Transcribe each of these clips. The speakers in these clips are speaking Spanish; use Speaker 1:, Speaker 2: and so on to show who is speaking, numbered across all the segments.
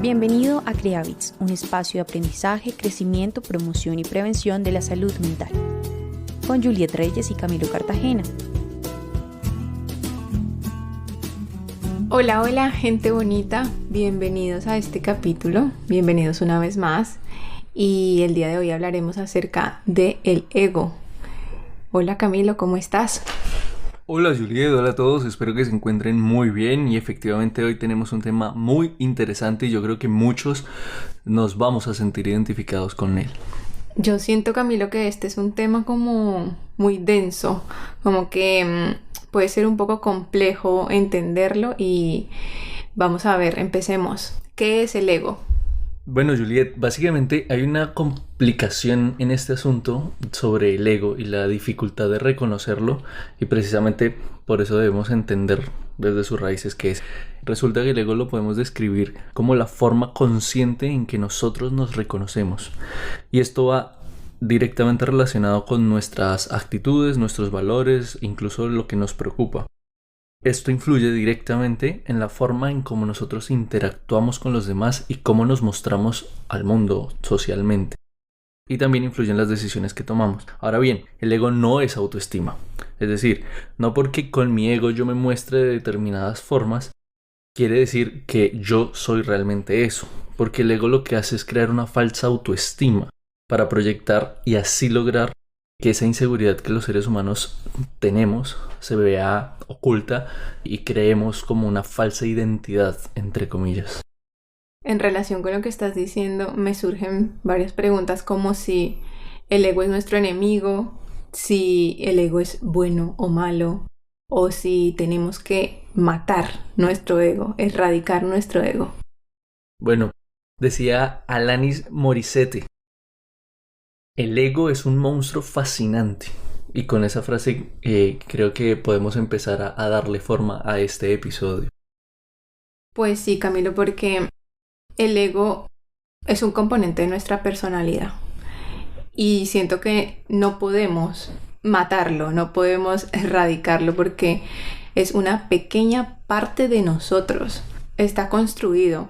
Speaker 1: Bienvenido a CreaBits, un espacio de aprendizaje, crecimiento, promoción y prevención de la salud mental, con Juliet Reyes y Camilo Cartagena.
Speaker 2: Hola, hola, gente bonita, bienvenidos a este capítulo, bienvenidos una vez más. Y el día de hoy hablaremos acerca del ego. Hola Camilo, ¿cómo estás?
Speaker 3: Hola Juliet, hola a todos, espero que se encuentren muy bien y efectivamente hoy tenemos un tema muy interesante y yo creo que muchos nos vamos a sentir identificados con él.
Speaker 2: Yo siento, Camilo, que este es un tema como muy denso, como que puede ser un poco complejo entenderlo y vamos a ver, empecemos. ¿Qué es el ego?
Speaker 3: Bueno Juliet, básicamente hay una complicación en este asunto sobre el ego y la dificultad de reconocerlo y precisamente por eso debemos entender desde sus raíces qué es. Resulta que el ego lo podemos describir como la forma consciente en que nosotros nos reconocemos y esto va directamente relacionado con nuestras actitudes, nuestros valores, incluso lo que nos preocupa. Esto influye directamente en la forma en cómo nosotros interactuamos con los demás y cómo nos mostramos al mundo socialmente. Y también influye en las decisiones que tomamos. Ahora bien, el ego no es autoestima. Es decir, no porque con mi ego yo me muestre de determinadas formas, quiere decir que yo soy realmente eso. Porque el ego lo que hace es crear una falsa autoestima para proyectar y así lograr que esa inseguridad que los seres humanos tenemos se vea oculta y creemos como una falsa identidad, entre comillas.
Speaker 2: En relación con lo que estás diciendo, me surgen varias preguntas como si el ego es nuestro enemigo, si el ego es bueno o malo, o si tenemos que matar nuestro ego, erradicar nuestro ego.
Speaker 3: Bueno, decía Alanis Morissette, el ego es un monstruo fascinante. Y con esa frase creo que podemos empezar a darle forma a este episodio.
Speaker 2: Pues sí, Camilo, porque el ego es un componente de nuestra personalidad y siento que no podemos matarlo, no podemos erradicarlo porque es una pequeña parte de nosotros. Está construido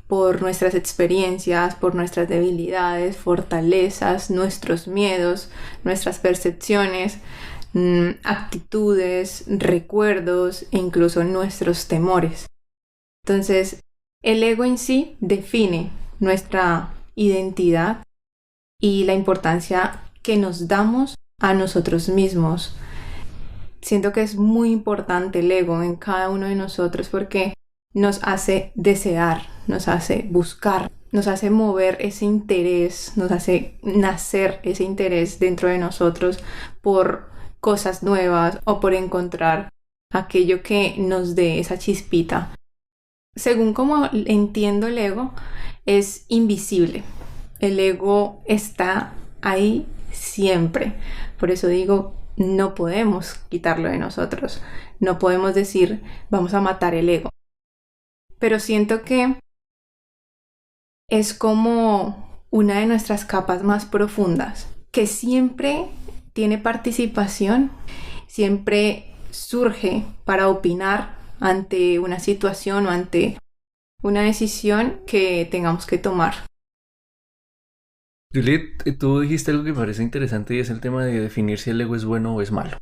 Speaker 2: por nuestras experiencias, por nuestras debilidades, fortalezas, nuestros miedos, nuestras percepciones, actitudes, recuerdos e incluso nuestros temores. Entonces, el ego en sí define nuestra identidad y la importancia que nos damos a nosotros mismos. Siento que es muy importante el ego en cada uno de nosotros porque nos hace desear, nos hace buscar, nos hace mover ese interés, nos hace nacer ese interés dentro de nosotros por cosas nuevas o por encontrar aquello que nos dé esa chispita. Según como entiendo el ego, es invisible. El ego está ahí siempre. Por eso digo, no podemos quitarlo de nosotros. No podemos decir, vamos a matar el ego. Pero siento que es como una de nuestras capas más profundas, que siempre tiene participación, siempre surge para opinar ante una situación o ante una decisión que tengamos que tomar.
Speaker 3: Juliet, tú dijiste algo que me parece interesante y es el tema de definir si el ego es bueno o es malo.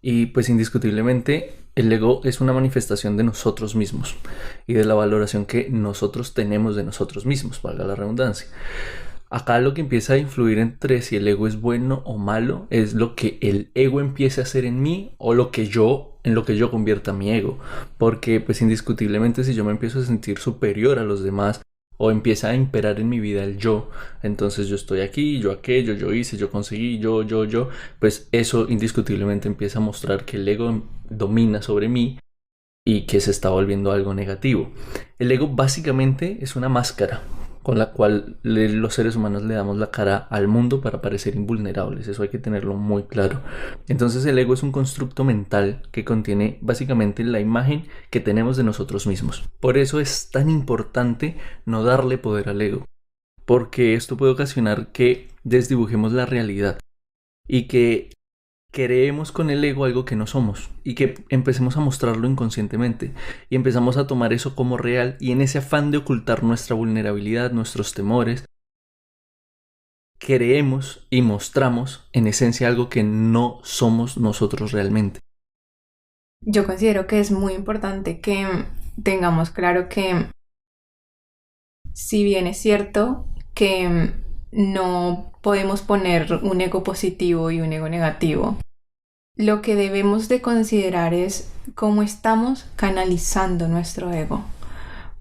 Speaker 3: Y pues indiscutiblemente el ego es una manifestación de nosotros mismos y de la valoración que nosotros tenemos de nosotros mismos, valga la redundancia. Acá lo que empieza a influir entre si el ego es bueno o malo es lo que el ego empiece a hacer en mí o en lo que yo convierta mi ego. Porque pues indiscutiblemente si yo me empiezo a sentir superior a los demás o empieza a imperar en mi vida el yo, entonces yo estoy aquí, yo aquello, yo hice, yo conseguí, yo, pues eso indiscutiblemente empieza a mostrar que el ego domina sobre mí y que se está volviendo algo negativo. El ego básicamente es una máscara con la cual los seres humanos le damos la cara al mundo para parecer invulnerables. Eso hay que tenerlo muy claro. Entonces el ego es un constructo mental que contiene básicamente la imagen que tenemos de nosotros mismos. Por eso es tan importante no darle poder al ego, porque esto puede ocasionar que desdibujemos la realidad y que creemos con el ego algo que no somos y que empecemos a mostrarlo inconscientemente y empezamos a tomar eso como real, y en ese afán de ocultar nuestra vulnerabilidad, nuestros temores, creemos y mostramos en esencia algo que no somos nosotros realmente.
Speaker 2: Yo considero que es muy importante que tengamos claro que, si bien es cierto que no podemos poner un ego positivo y un ego negativo, lo que debemos de considerar es cómo estamos canalizando nuestro ego,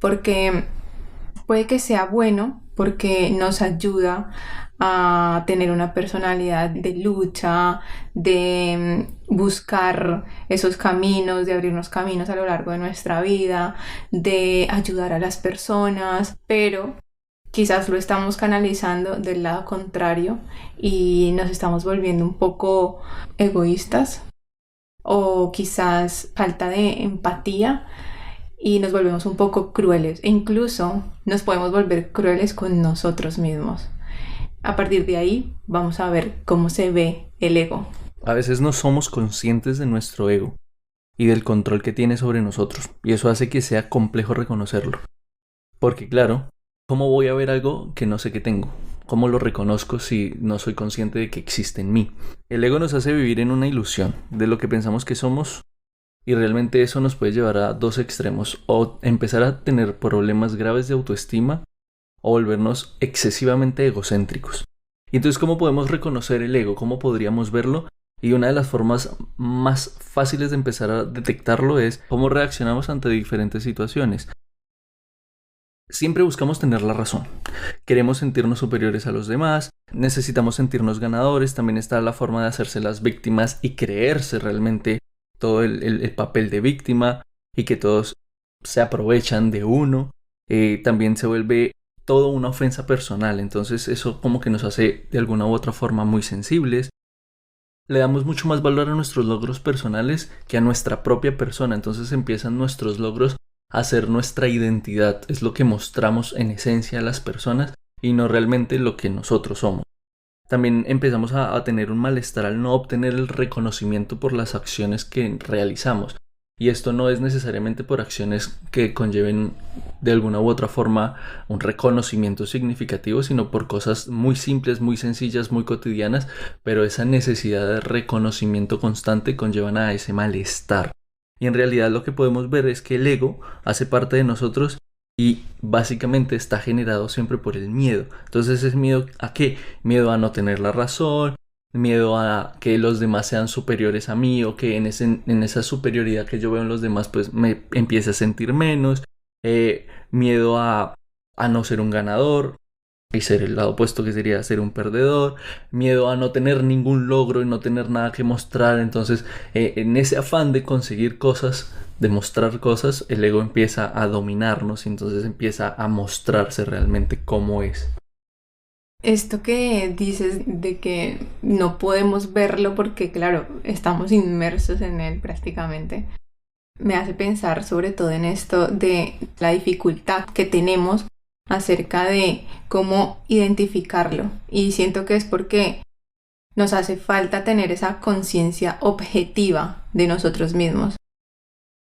Speaker 2: porque puede que sea bueno porque nos ayuda a tener una personalidad de lucha, de buscar esos caminos, de abrirnos caminos a lo largo de nuestra vida, de ayudar a las personas, pero quizás lo estamos canalizando del lado contrario y nos estamos volviendo un poco egoístas, o quizás falta de empatía, y nos volvemos un poco crueles, e incluso nos podemos volver crueles con nosotros mismos. A partir de ahí vamos a ver cómo se ve el ego.
Speaker 3: A veces no somos conscientes de nuestro ego y del control que tiene sobre nosotros, y eso hace que sea complejo reconocerlo. Porque claro, ¿cómo voy a ver algo que no sé que tengo? ¿Cómo lo reconozco si no soy consciente de que existe en mí? El ego nos hace vivir en una ilusión de lo que pensamos que somos, y realmente eso nos puede llevar a dos extremos: o empezar a tener problemas graves de autoestima, o volvernos excesivamente egocéntricos. Y entonces, ¿cómo podemos reconocer el ego? ¿Cómo podríamos verlo? Y una de las formas más fáciles de empezar a detectarlo es cómo reaccionamos ante diferentes situaciones. Siempre buscamos tener la razón. Queremos sentirnos superiores a los demás, necesitamos sentirnos ganadores. También está la forma de hacerse las víctimas y creerse realmente todo el papel de víctima, y que todos se aprovechan de uno. También se vuelve todo una ofensa personal, entonces eso como que nos hace de alguna u otra forma muy sensibles. Le damos mucho más valor a nuestros logros personales que a nuestra propia persona, entonces empiezan nuestros logros a ser nuestra identidad, es lo que mostramos en esencia a las personas y no realmente lo que nosotros somos. También empezamos a tener un malestar al no obtener el reconocimiento por las acciones que realizamos. Y esto no es necesariamente por acciones que conlleven de alguna u otra forma un reconocimiento significativo, sino por cosas muy simples, muy sencillas, muy cotidianas, pero esa necesidad de reconocimiento constante conllevan a ese malestar. Y en realidad lo que podemos ver es que el ego hace parte de nosotros y básicamente está generado siempre por el miedo. Entonces, ¿es miedo a qué? Miedo a no tener la razón, miedo a que los demás sean superiores a mí, o que en esa superioridad que yo veo en los demás pues me empiece a sentir menos, miedo a no ser un ganador y ser el lado opuesto, que sería ser un perdedor, miedo a no tener ningún logro y no tener nada que mostrar. Entonces en ese afán de conseguir cosas, de mostrar cosas, el ego empieza a dominarnos y entonces empieza a mostrarse realmente cómo es.
Speaker 2: Esto que dices de que no podemos verlo porque, claro, estamos inmersos en él prácticamente, me hace pensar sobre todo en esto de la dificultad que tenemos acerca de cómo identificarlo. Y siento que es porque nos hace falta tener esa conciencia objetiva de nosotros mismos.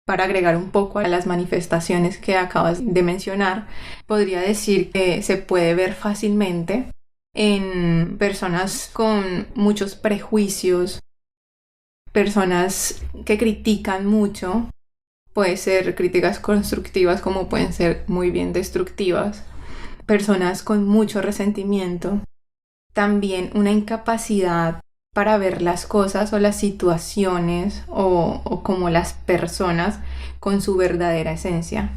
Speaker 2: Para agregar un poco a las manifestaciones que acabas de mencionar, podría decir que se puede ver fácilmente en personas con muchos prejuicios, personas que critican mucho. Puede ser críticas constructivas como pueden ser muy bien destructivas. Personas con mucho resentimiento. También una incapacidad para ver las cosas o las situaciones o como las personas con su verdadera esencia.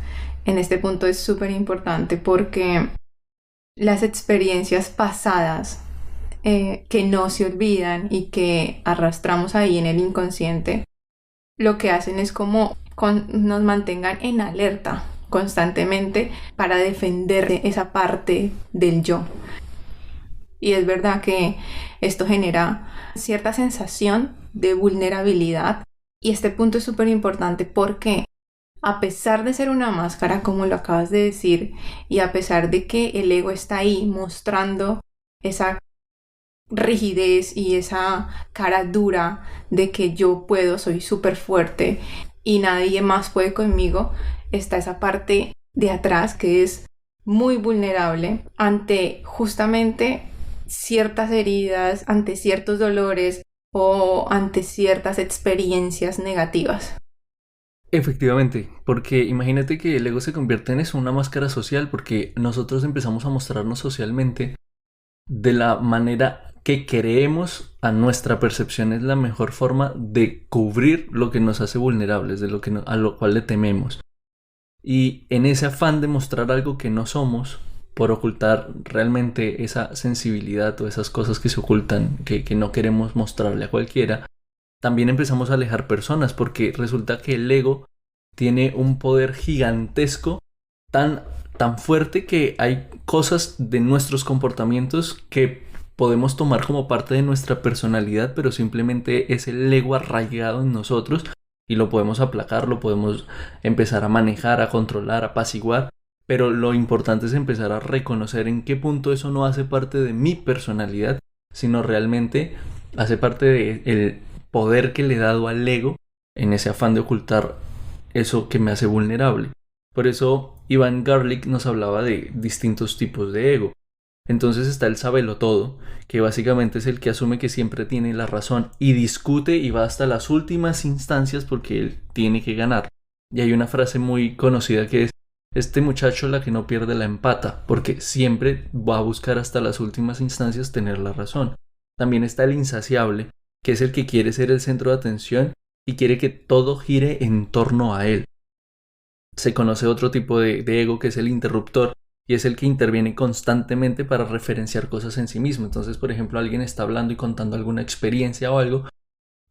Speaker 2: En este punto es súper importante porque las experiencias pasadas que no se olvidan y que arrastramos ahí en el inconsciente, lo que hacen es como nos mantengan en alerta constantemente para defender esa parte del yo. Y es verdad que esto genera cierta sensación de vulnerabilidad, y este punto es súper importante porque a pesar de ser una máscara, como lo acabas de decir, y a pesar de que el ego está ahí mostrando esa rigidez y esa cara dura de que yo puedo, soy súper fuerte y nadie más puede conmigo, está esa parte de atrás que es muy vulnerable ante justamente ciertas heridas, ante ciertos dolores o ante ciertas experiencias negativas.
Speaker 3: Efectivamente, porque imagínate que el ego se convierte en eso, una máscara social, porque nosotros empezamos a mostrarnos socialmente de la manera que creemos a nuestra percepción es la mejor forma de cubrir lo que nos hace vulnerables, a lo cual le tememos. Y en ese afán de mostrar algo que no somos, por ocultar realmente esa sensibilidad o esas cosas que se ocultan, que no queremos mostrarle a cualquiera, también empezamos a alejar personas, porque resulta que el ego tiene un poder gigantesco tan fuerte que hay cosas de nuestros comportamientos que podemos tomar como parte de nuestra personalidad, pero simplemente es el ego arraigado en nosotros y lo podemos aplacar, lo podemos empezar a manejar, a controlar, a apaciguar, pero lo importante es empezar a reconocer en qué punto eso no hace parte de mi personalidad, sino realmente hace parte del poder que le he dado al ego en ese afán de ocultar eso que me hace vulnerable. Por eso Ivan Garlick nos hablaba de distintos tipos de ego. Entonces está el sabelotodo, que básicamente es el que asume que siempre tiene la razón y discute y va hasta las últimas instancias porque él tiene que ganar. Y hay una frase muy conocida que es: este muchacho la que no pierde la empata, porque siempre va a buscar hasta las últimas instancias tener la razón. También está el insaciable, que es el que quiere ser el centro de atención y quiere que todo gire en torno a él. Se conoce otro tipo de ego, que es el interruptor, y es el que interviene constantemente para referenciar cosas en sí mismo. Entonces, por ejemplo, alguien está hablando y contando alguna experiencia o algo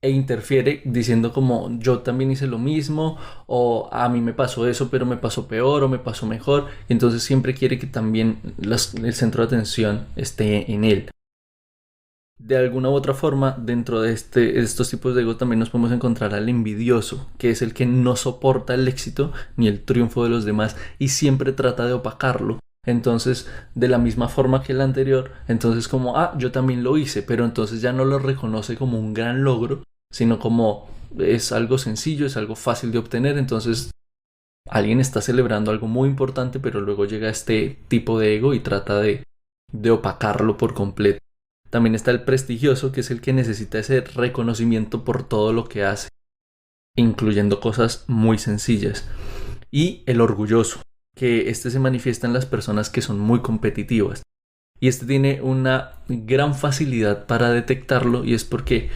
Speaker 3: e interfiere diciendo como yo también hice lo mismo, o a mí me pasó eso pero me pasó peor o me pasó mejor, y entonces siempre quiere que también el centro de atención esté en él. De alguna u otra forma, dentro de estos tipos de ego también nos podemos encontrar al envidioso, que es el que no soporta el éxito ni el triunfo de los demás y siempre trata de opacarlo. Entonces, de la misma forma que el anterior, entonces como, yo también lo hice, pero entonces ya no lo reconoce como un gran logro, sino como es algo sencillo, es algo fácil de obtener. Entonces, alguien está celebrando algo muy importante, pero luego llega este tipo de ego y trata de opacarlo por completo. También está el prestigioso, que es el que necesita ese reconocimiento por todo lo que hace, incluyendo cosas muy sencillas. Y el orgulloso, que este se manifiesta en las personas que son muy competitivas. Y este tiene una gran facilidad para detectarlo, y es porque,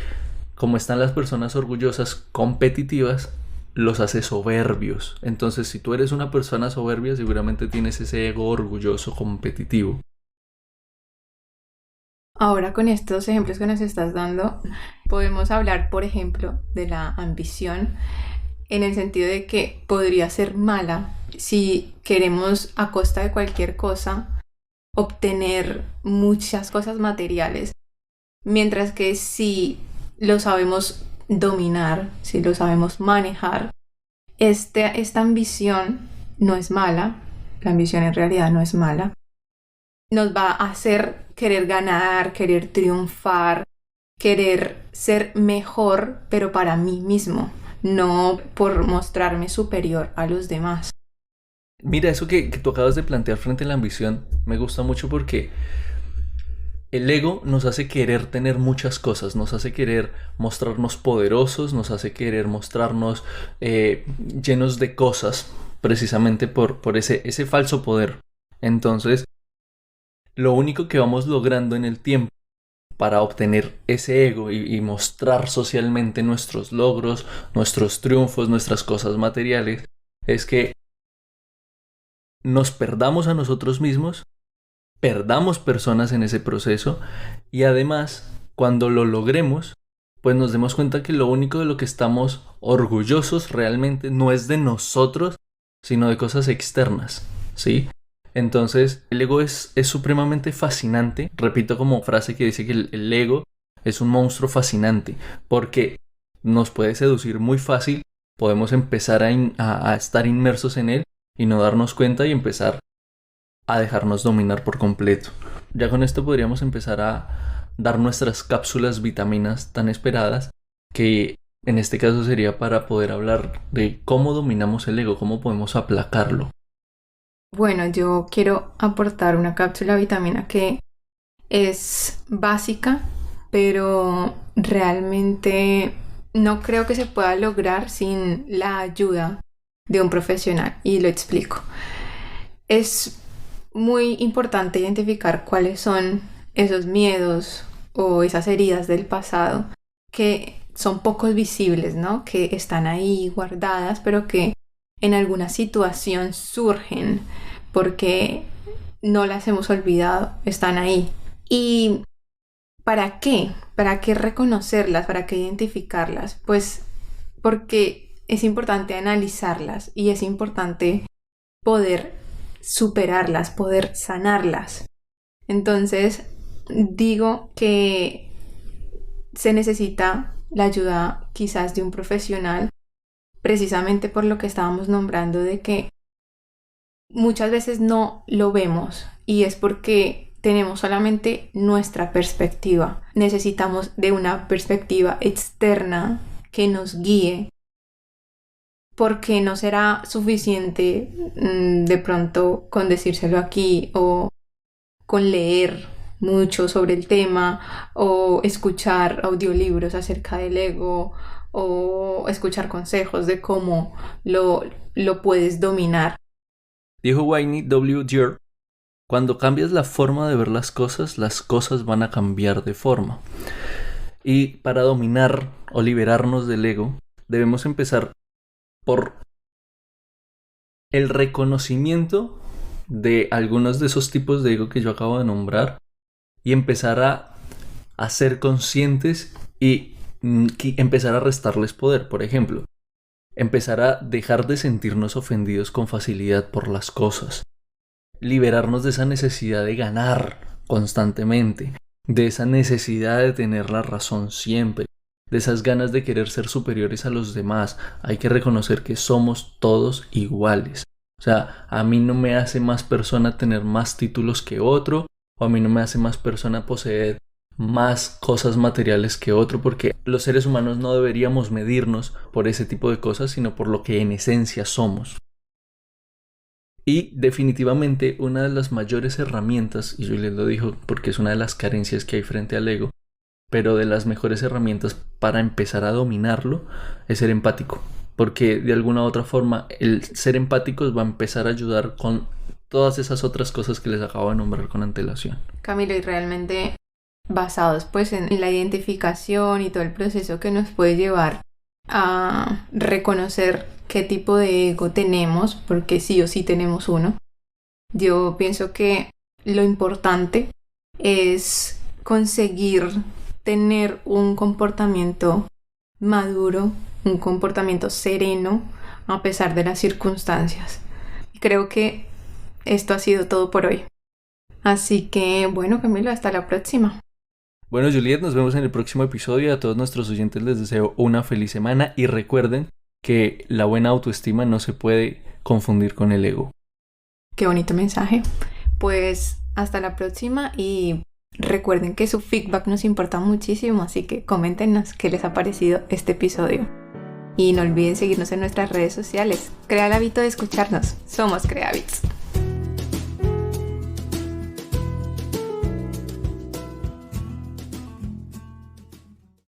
Speaker 3: como están las personas orgullosas competitivas, los hace soberbios. Entonces, si tú eres una persona soberbia, seguramente tienes ese ego orgulloso competitivo.
Speaker 2: Ahora, con estos ejemplos que nos estás dando, podemos hablar, por ejemplo, de la ambición, en el sentido de que podría ser mala si queremos, a costa de cualquier cosa, obtener muchas cosas materiales, mientras que si lo sabemos dominar, si lo sabemos manejar, esta ambición no es mala. La ambición en realidad no es mala. Nos va a hacer querer ganar, querer triunfar, querer ser mejor, pero para mí mismo, no por mostrarme superior a los demás.
Speaker 3: Mira, eso que tú acabas de plantear frente a la ambición me gusta mucho, porque el ego nos hace querer tener muchas cosas, nos hace querer mostrarnos poderosos, nos hace querer mostrarnos llenos de cosas, precisamente por ese falso poder. Entonces, lo único que vamos logrando en el tiempo para obtener ese ego y mostrar socialmente nuestros logros, nuestros triunfos, nuestras cosas materiales, es que nos perdamos a nosotros mismos, perdamos personas en ese proceso, y además, cuando lo logremos, pues nos demos cuenta que lo único de lo que estamos orgullosos realmente no es de nosotros, sino de cosas externas, ¿sí? Entonces, el ego es supremamente fascinante. Repito como frase que dice que el ego es un monstruo fascinante, porque nos puede seducir muy fácil. Podemos empezar a estar inmersos en él y no darnos cuenta y empezar a dejarnos dominar por completo. Ya con esto podríamos empezar dar nuestras cápsulas vitaminas tan esperadas, que en este caso sería para poder hablar de cómo dominamos el ego, cómo podemos aplacarlo.
Speaker 2: Bueno, yo quiero aportar una cápsula vitamina que es básica, pero realmente no creo que se pueda lograr sin la ayuda de un profesional, y lo explico. Es muy importante identificar cuáles son esos miedos o esas heridas del pasado que son poco visibles, ¿no? Que están ahí guardadas, pero que en alguna situación surgen porque no las hemos olvidado, están ahí. ¿Y para qué? ¿Para qué reconocerlas? ¿Para qué identificarlas? Pues porque es importante analizarlas y es importante poder superarlas, poder sanarlas. Entonces, digo que se necesita la ayuda quizás de un profesional, precisamente por lo que estábamos nombrando, de que muchas veces no lo vemos, y es porque tenemos solamente nuestra perspectiva. Necesitamos de una perspectiva externa que nos guíe, porque no será suficiente de pronto con decírselo aquí o con leer mucho sobre el tema o escuchar audiolibros acerca del ego o escuchar consejos de cómo lo puedes dominar.
Speaker 3: Dijo Wayne W. Dyer: cuando cambias la forma de ver las cosas van a cambiar de forma. Y para dominar o liberarnos del ego, debemos empezar por el reconocimiento de algunos de esos tipos de ego que yo acabo de nombrar y empezar a ser conscientes y empezar a restarles poder. Por ejemplo, empezar a dejar de sentirnos ofendidos con facilidad por las cosas, liberarnos de esa necesidad de ganar constantemente, de esa necesidad de tener la razón siempre, de esas ganas de querer ser superiores a los demás. Hay que reconocer que somos todos iguales. O sea, a mí no me hace más persona tener más títulos que otro, o a mí no me hace más persona poseer más cosas materiales que otro, porque los seres humanos no deberíamos medirnos por ese tipo de cosas, sino por lo que en esencia somos. Y definitivamente una de las mayores herramientas, y Juliet lo dijo porque es una de las carencias que hay frente al ego, pero de las mejores herramientas para empezar a dominarlo, es ser empático. Porque de alguna u otra forma el ser empáticos va a empezar a ayudar con todas esas otras cosas que les acabo de nombrar con antelación.
Speaker 2: Camilo, y realmente basados pues en la identificación y todo el proceso que nos puede llevar a reconocer qué tipo de ego tenemos, porque sí o sí tenemos uno. Yo pienso que lo importante es conseguir tener un comportamiento maduro, un comportamiento sereno a pesar de las circunstancias. Creo que esto ha sido todo por hoy. Así que bueno, Camilo, hasta la próxima.
Speaker 3: Bueno, Juliet, nos vemos en el próximo episodio. A todos nuestros oyentes les deseo una feliz semana y recuerden que la buena autoestima no se puede confundir con el ego.
Speaker 2: Qué bonito mensaje. Pues hasta la próxima y recuerden que su feedback nos importa muchísimo, así que coméntenos qué les ha parecido este episodio. Y no olviden seguirnos en nuestras redes sociales. Crea el hábito de escucharnos. Somos Creabits.